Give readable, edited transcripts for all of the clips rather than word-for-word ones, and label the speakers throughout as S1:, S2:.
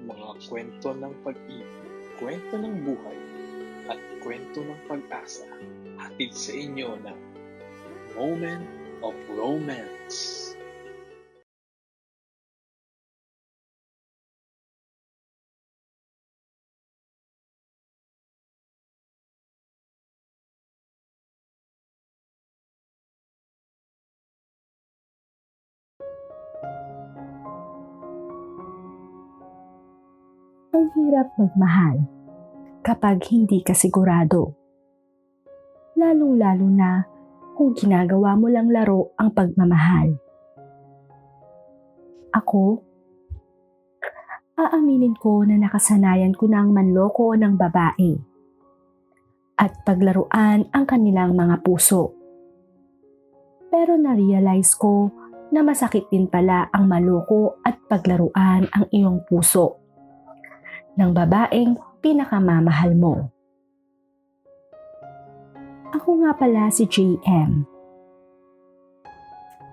S1: mga kwento ng pag-ibig, kwento ng buhay, at kwento ng pag-asa. Hatid sa inyo ng Moment of Romance.
S2: Ang hirap magmahal kapag hindi ka sigurado. Lalong-lalo na kung ginagawa mo lang laro ang pagmamahal. Ako, aaminin ko na nakasanayan ko ng manloko ng babae at paglaruan ang kanilang mga puso. Pero na-realize ko na masakit din pala ang maloko at paglaruan ang iyong puso ng babaeng pinakamamahal mo. Ako nga pala si JM,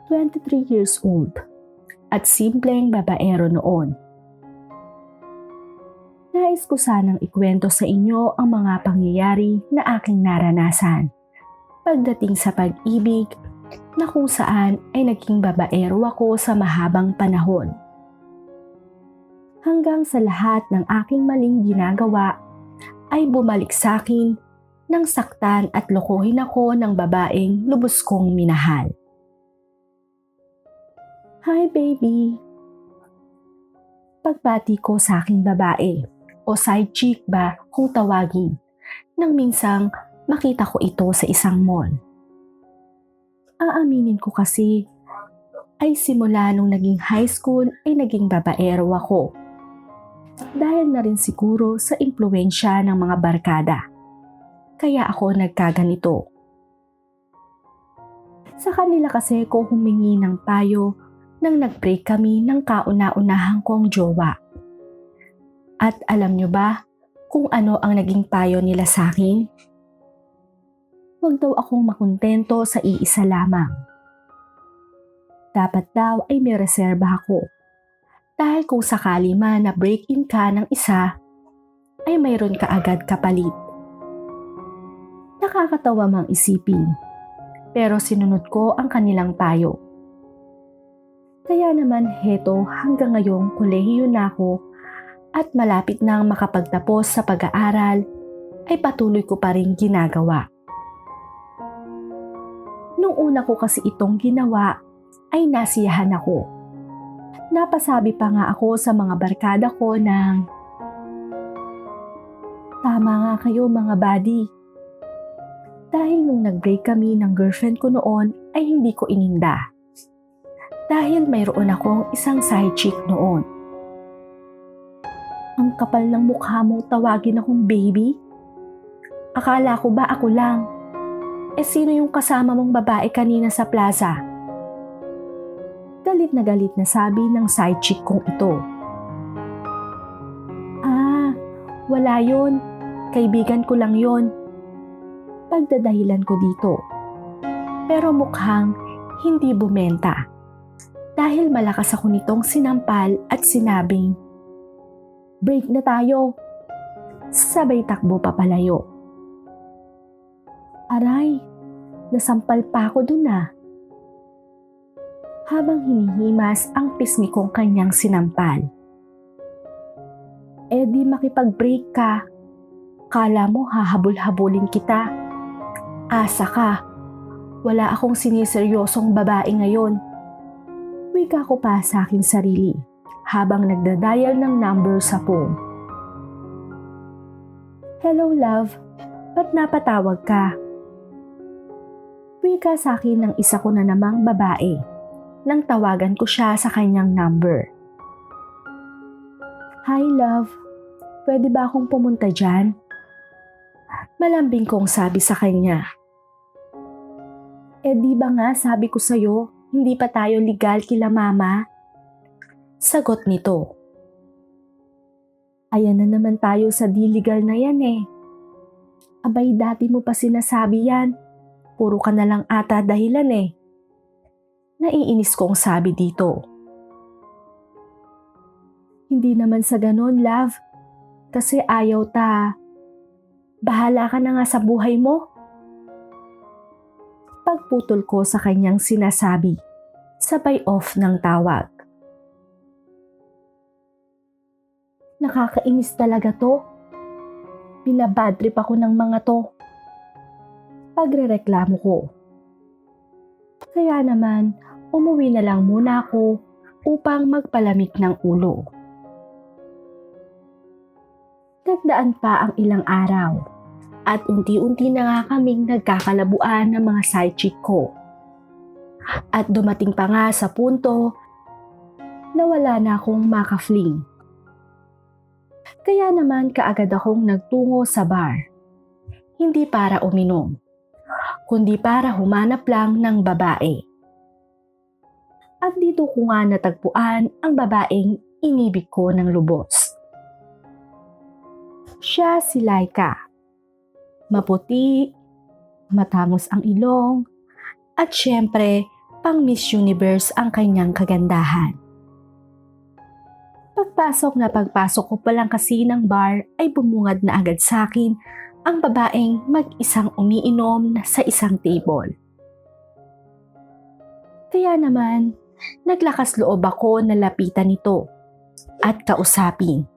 S2: 23 years old at simpleng babaero noon. Nais ko sanang ikwento sa inyo ang mga pangyayari na aking naranasan pagdating sa pag-ibig na kung saan ay naging babaero ako sa mahabang panahon. Hanggang sa lahat ng aking maling ginagawa ay bumalik sa akin nang saktan at lokohin ako ng babaeng lubos kong minahal. Hi baby! Pagbati ko sa aking babae o side chick ba kung tawagin nang minsang makita ko ito sa isang mall. Aaminin ko kasi ay simula nung naging high school ay naging babaero ako. Dahil na rin siguro sa impluwensya ng mga barkada. Kaya ako nagkaganito. Sa kanila kasi ko humingi ng payo nang nag-break kami ng kauna-unahang kong jowa. At alam nyo ba kung ano ang naging payo nila sa akin? Huwag daw akong makontento sa iisa lamang. Dapat daw ay may reserba ako. Dahil kung sakali man na break-in ka ng isa, ay mayroon ka agad kapalit. Nakakatawa mang isipin, pero sinunod ko ang kanilang payo. Kaya naman heto hanggang ngayong kolehiyo na ako at malapit nang makapagtapos sa pag-aaral, ay patuloy ko pa rin ginagawa. Nung una ko kasi itong ginawa, ay nasiyahan ako. Napasabi pa nga ako sa mga barkada ko ng, "Tama nga kayo mga buddy." Dahil nung nag-break kami ng girlfriend ko noon ay hindi ko ininda. Dahil mayroon akong isang side chick noon. Ang kapal ng mukha mo tawagin akong baby? Akala ko ba ako lang? Sino yung kasama mong babae kanina sa plaza? Galit na sabi ng side chick kong ito. Wala yon. Kaibigan ko lang yon. Pagdadahilan ko dito. Pero mukhang hindi bumenta. Dahil malakas ako nitong sinampal at sinabing, "Break na tayo." Sabay takbo papalayo. Aray, nasampal pa ako dun ah. Habang hinihimas ang pisngi kong kanyang sinampal. Di makipag-break ka. Kala mo hahabol-habulin kita. Asa ka. Wala akong siniseryosong babae ngayon. Wika ko pa sa aking sarili habang nagdadial ng number sa phone. Hello love, ba't napatawag ka? Wika sa akin ng isa ko na namang babae nang tawagan ko siya sa kanyang number. Hi love, pwede ba akong pumunta dyan? Malambing kong sabi sa kanya. Di ba nga sabi ko sa'yo, hindi pa tayo legal kila mama? Sagot nito. Ayan na naman tayo sa di legal na yan eh. Abay dati mo pa sinasabi yan, puro ka na lang ata dahilan eh. Naiinis kong sabi dito. Hindi naman sa ganon, love. Kasi ayaw ta. Bahala ka na nga sa buhay mo. Pagputol ko sa kanyang sinasabi, sabay off ng tawag. Nakakainis talaga to. Binabadtrip ako ng mga to. Pagrereklamo ko. Kaya naman, umuwi na lang muna ako upang magpalamig ng ulo. Nagdaan pa ang ilang araw at unti-unti na nga kaming nagkakalabuan ng mga side chick ko. At dumating pa nga sa punto na wala na akong makafling. Kaya naman kaagad akong nagtungo sa bar. Hindi para uminom, kundi para humanap lang ng babae. At dito ko nga natagpuan ang babaeng inibig ko ng lubos. Siya si Laika. Maputi, matangos ang ilong, at syempre, pang Miss Universe ang kanyang kagandahan. Pagpasok ko pa lang kasi ng bar ay bumungad na agad sa akin ang babaeng mag-isang umiinom sa isang table. Kaya naman, naglakas loob ako na lapitan ito at kausapin.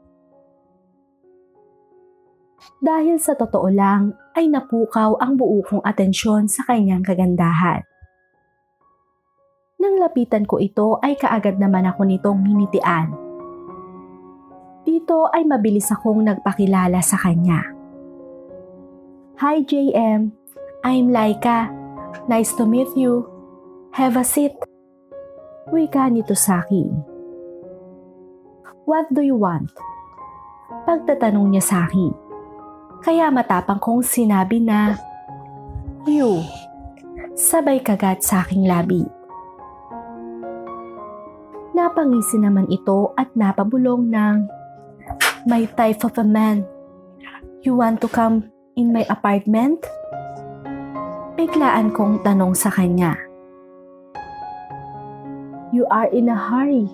S2: Dahil sa totoo lang ay napukaw ang buo kong atensyon sa kanyang kagandahan. Nang lapitan ko ito ay kaagad naman ako nitong minitian. Dito ay mabilis akong nagpakilala sa kanya. Hi JM, I'm Laika. Nice to meet you. Have a seat. Wika nito sa akin. What do you want? Pagtatanong niya sa akin. Kaya matapang kong sinabi na, you, sabay kagat sa aking labi. Napangisi naman ito at napabulong ng, my type of a man. You want to come in my apartment? Biglaan kong tanong sa kanya. You are in a hurry.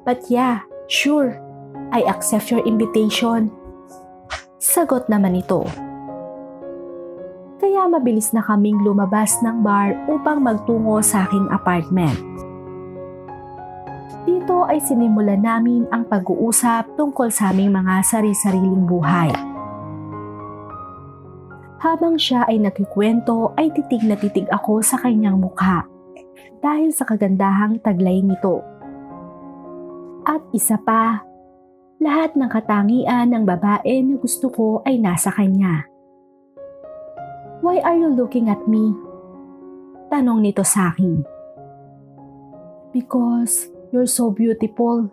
S2: But yeah, sure, I accept your invitation. Sagot naman ito. Kaya mabilis na kaming lumabas ng bar upang magtungo sa aking apartment. Dito ay sinimulan namin ang pag-uusap tungkol sa aming mga sari-sariling buhay. Habang siya ay nagkikwento ay titig na titig ako sa kanyang mukha dahil sa kagandahang taglay nito. At isa pa, lahat ng katangian ng babae na gusto ko ay nasa kanya. Why are you looking at me? Tanong nito sa akin. Because you're so beautiful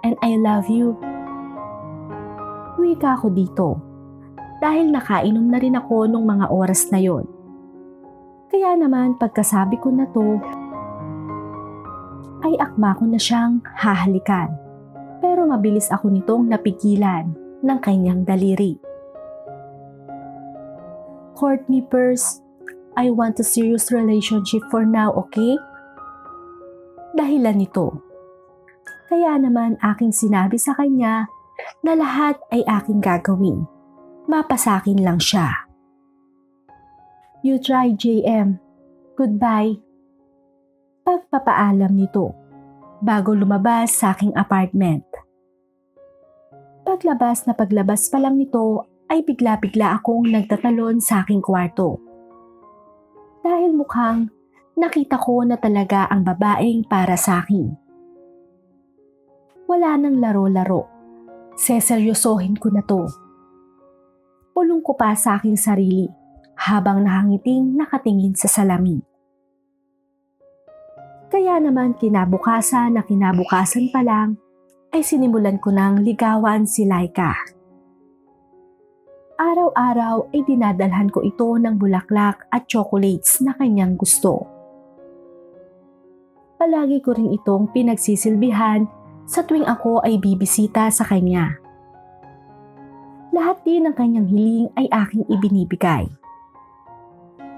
S2: and I love you. Wika ko dito dahil nakainom na rin ako nung mga oras na yon. Kaya naman pagkasabi ko na to, ay akma ko na siyang hahalikan. Pero mabilis ako nitong napigilan ng kanyang daliri. Court me first. I want a serious relationship for now, okay? Dahilan nito. Kaya naman aking sinabi sa kanya na lahat ay aking gagawin. Mapasakin lang siya. You try, JM. Goodbye. Pagpapaalam nito bago lumabas sa aking apartment. Paglabas pa lang nito ay bigla-bigla akong nagtatalon sa aking kwarto. Dahil mukhang nakita ko na talaga ang babaeng para sa akin. Wala nang laro-laro. Seseryosohin ko na to. Pulong ko pa sa aking sarili habang nakangiting nakatingin sa salamin. Kaya naman kinabukasan pa lang ay sinimulan ko ng ligawan si Laika. Araw-araw ay dinadalhan ko ito ng bulaklak at chocolates na kanyang gusto. Palagi ko rin itong pinagsisilbihan sa tuwing ako ay bibisita sa kanya. Lahat din ng kanyang hiling ay aking ibinibigay.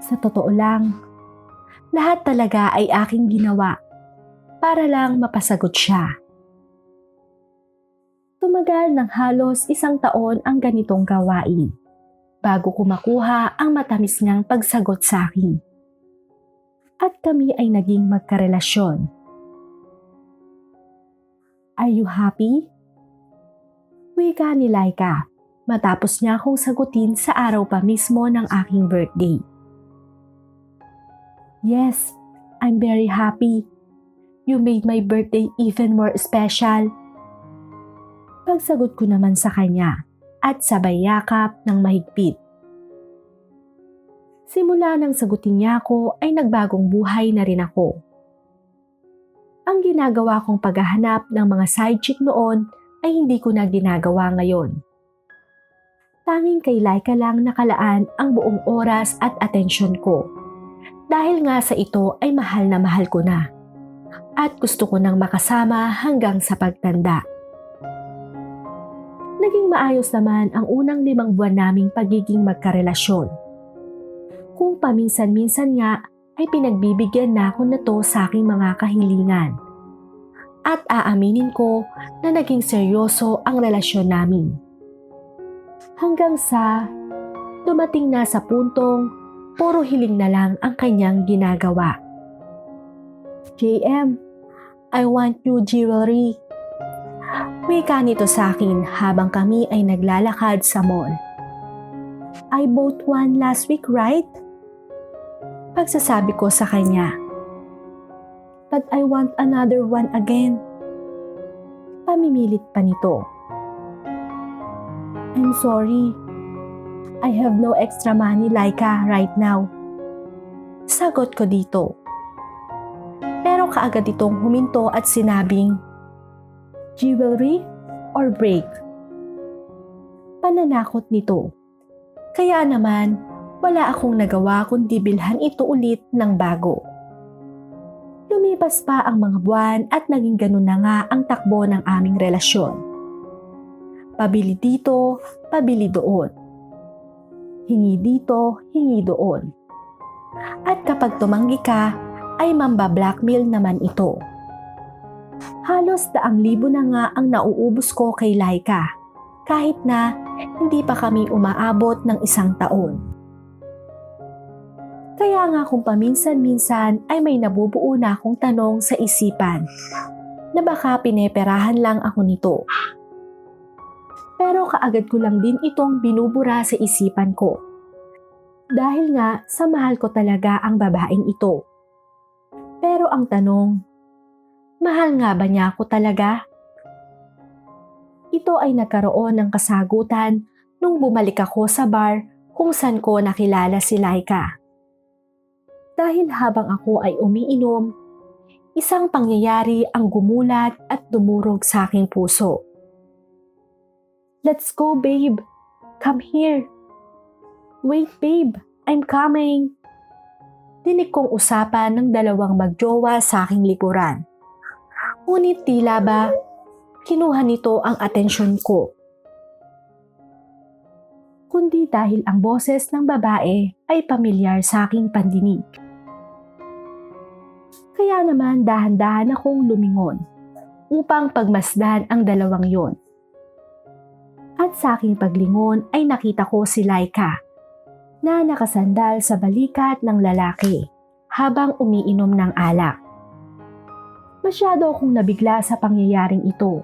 S2: Sa totoo lang, lahat talaga ay aking ginawa para lang mapasagot siya. Tumagal ng halos 1 taon ang ganitong gawain bago ko makuha ang matamis niyang pagsagot sa akin. At kami ay naging magkarelasyon. Are you happy? Wika ni Laika matapos niya akong sagutin sa araw pa mismo ng aking birthday. Yes, I'm very happy. You made my birthday even more special. Pagsagot ko naman sa kanya at sabay yakap ng mahigpit. Simula nang sagutin niya ako ay nagbagong buhay na rin ako. Ang ginagawa kong paghahanap ng mga side chick noon ay hindi ko na ginagawa ngayon. Tanging kay Laika lang nakalaan ang buong oras at atensyon ko. Dahil nga sa ito ay mahal na mahal ko na. At gusto ko nang makasama hanggang sa pagtanda. Naging maayos naman ang unang 5 buwan naming pagiging magkarelasyon. Kung paminsan-minsan nga ay pinagbibigyan na ako na to sa aking mga kahilingan. At aaminin ko na naging seryoso ang relasyon namin. Hanggang sa dumating na sa puntong puro hiling na lang ang kanyang ginagawa. JM, I want new jewelry. Wika nito sa akin habang kami ay naglalakad sa mall. I bought one last week, right? Pagsasabi ko sa kanya. But I want another one again. Pamimilit pa nito. I'm sorry. I have no extra money, Laika, right now. Sagot ko dito. Pero kaagad itong huminto at sinabing, jewelry or break? Pananakot nito. Kaya naman, wala akong nagawa kundi bilhan ito ulit ng bago. Lumipas pa ang mga buwan at naging ganun na nga ang takbo ng aming relasyon. Pabili dito, pabili doon. Hingi dito, hingi doon. At kapag tumanggi ka, ay mamba-blackmail naman ito. Halos 100,000 na nga ang nauubos ko kay Laika, kahit na hindi pa kami umaabot ng 1 taon. Kaya nga kung paminsan-minsan ay may nabubuo na akong tanong sa isipan na baka pineperahan lang ako nito. Pero kaagad ko lang din itong binubura sa isipan ko. Dahil nga sa mahal ko talaga ang babaeng ito. Pero ang tanong, mahal nga ba niya ako talaga? Ito ay nagkaroon ng kasagutan nung bumalik ako sa bar kung saan ko nakilala si Laika. Dahil habang ako ay umiinom, isang pangyayari ang gumulat at dumurog sa aking puso. Let's go, babe. Come here. Wait, babe. I'm coming. Dinig kong usapan ng 2 magjowa sa aking likuran. Ngunit tila ba, kinuha nito ang atensyon ko. Kundi dahil ang boses ng babae ay pamilyar sa aking pandinig. Kaya naman dahan-dahan akong lumingon upang pagmasdan ang 2 yon. At sa aking paglingon ay nakita ko si Laika na nakasandal sa balikat ng lalaki habang umiinom ng alak. Masyado akong nabigla sa pangyayaring ito.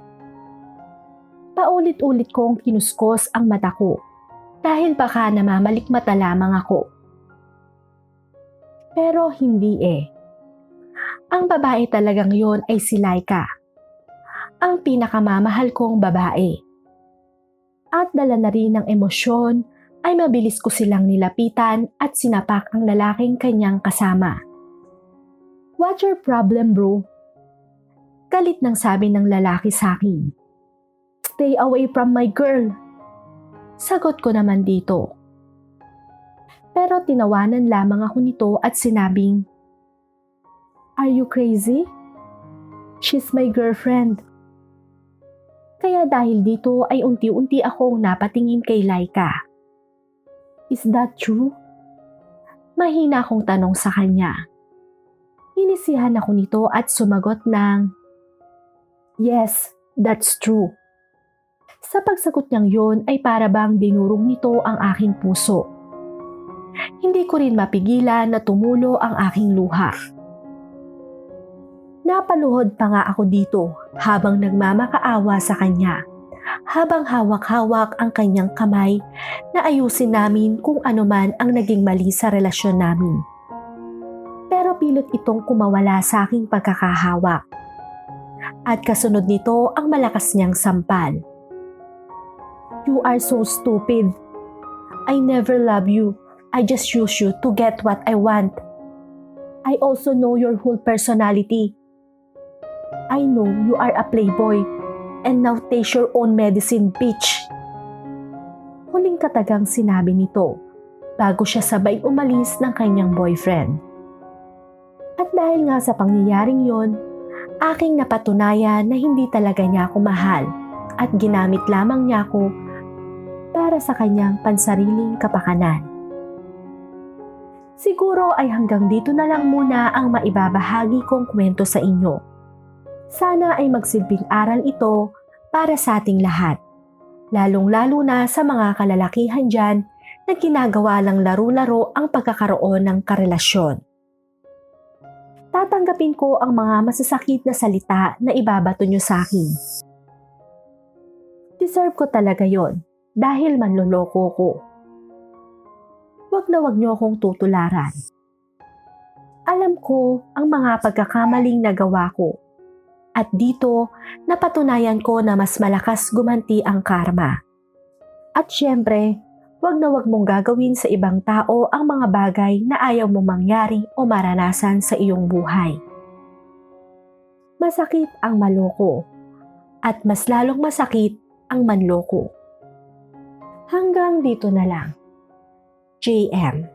S2: Paulit-ulit kong kinuskos ang mata ko dahil baka namamalikmata lamang ako. Pero hindi eh. Ang babae talagang yon ay si Laika, ang pinakamamahal kong babae. At dala na rin ng emosyon ay mabilis ko silang nilapitan at sinapak ang lalaking kanyang kasama. What's your problem, bro? Galit nang sabi ng lalaki sa akin. Stay away from my girl. Sagot ko naman dito. Pero tinawanan lamang ako nito at sinabing, are you crazy? She's my girlfriend. Kaya dahil dito ay unti-unti akong napatingin kay Laika. Is that true? Mahina akong tanong sa kanya. Inisihan ako nito at sumagot ng, yes, that's true. Sa pagsagot niyang yon ay para bang dinurog nito ang aking puso. Hindi ko rin mapigilan na tumulo ang aking luha. Napaluhod pa nga ako dito habang nagmamakaawa sa kanya, habang hawak-hawak ang kanyang kamay na ayusin namin kung ano man ang naging mali sa relasyon namin. Pero pilot itong kumawala sa aking pagkakahawak. At kasunod nito ang malakas niyang sampal. You are so stupid. I never love you. I just use you to get what I want. I also know your whole personality. I know you are a playboy and now take your own medicine, bitch. Huling katagang sinabi nito bago siya sabay umalis ng kanyang boyfriend. At dahil nga sa pangyayaring yon, aking napatunayan na hindi talaga niya ako mahal at ginamit lamang niya ako para sa kanyang pansariling kapakanan. Siguro ay hanggang dito na lang muna ang maibabahagi kong kwento sa inyo. Sana ay magsilbing aral ito para sa ating lahat, lalong-lalo na sa mga kalalakihan dyan na ginagawa lang laro-laro ang pagkakaroon ng karelasyon. Tatanggapin ko ang mga masasakit na salita na ibabato nyo sa akin. Deserve ko talaga yon dahil manloloko ko. Wag na wag nyo akong tutularan. Alam ko ang mga pagkakamaling nagawa ko. At dito, napatunayan ko na mas malakas gumanti ang karma. At syempre, wag na wag mong gagawin sa ibang tao ang mga bagay na ayaw mong mangyari o maranasan sa iyong buhay. Masakit ang maloko. At mas lalong masakit ang manloko. Hanggang dito na lang. JM.